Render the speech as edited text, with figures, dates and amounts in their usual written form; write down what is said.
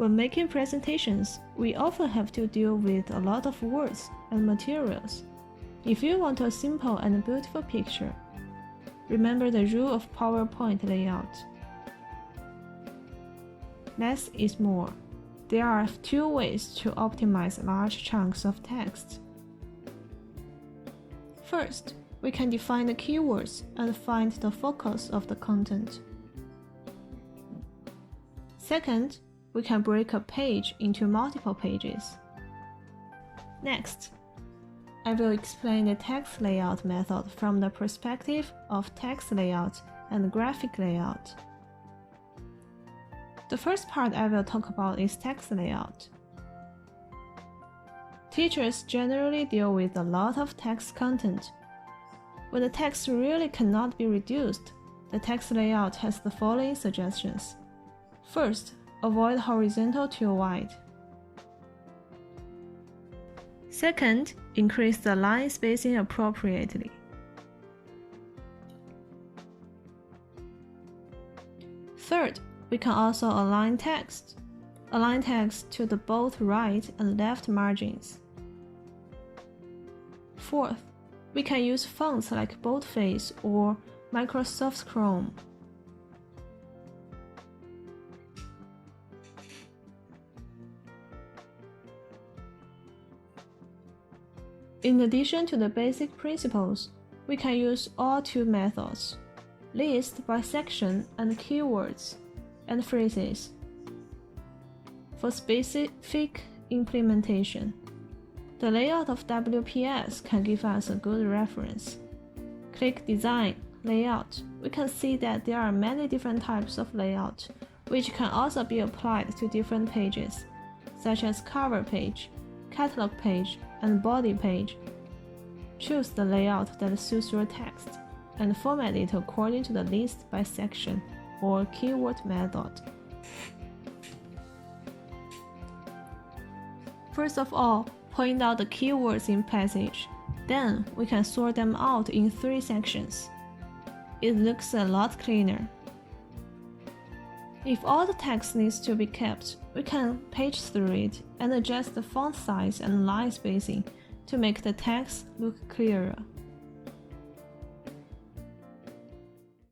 When making presentations, we often have to deal with a lot of words and materials. If you want a simple and beautiful picture, remember the rule of PowerPoint layout. Less is more. There are 2 ways to optimize large chunks of text. First, we can define the keywords and find the focus of the content. Second, we can break a page into multiple pages. Next, I will explain the text layout method from the perspective of text layout and graphic layout. The first part I will talk about is text layout. Teachers generally deal with a lot of text content. When the text really cannot be reduced, the text layout has the following suggestions. First, avoid horizontal too wide. Second, increase the line spacing appropriately. Third, we can also align text. Align text to the both right and left margins. Fourth, we can use fonts like boldface or Microsoft Chrome. In addition to the basic principles, we can use all 2 methods, list by section and keywords, and phrases. For specific implementation, the layout of WPS can give us a good reference. Click Design, Layout. We can see that there are many different types of layout, which can also be applied to different pages, such as cover page, catalog page, and body page. Choose the layout that suits your text and format it according to the list by section or keyword method. First of all, point out the keywords in passage. Then we can sort them out in 3 sections. It looks a lot cleaner. If all the text needs to be kept, we can page through it and adjust the font size and line spacing to make the text look clearer.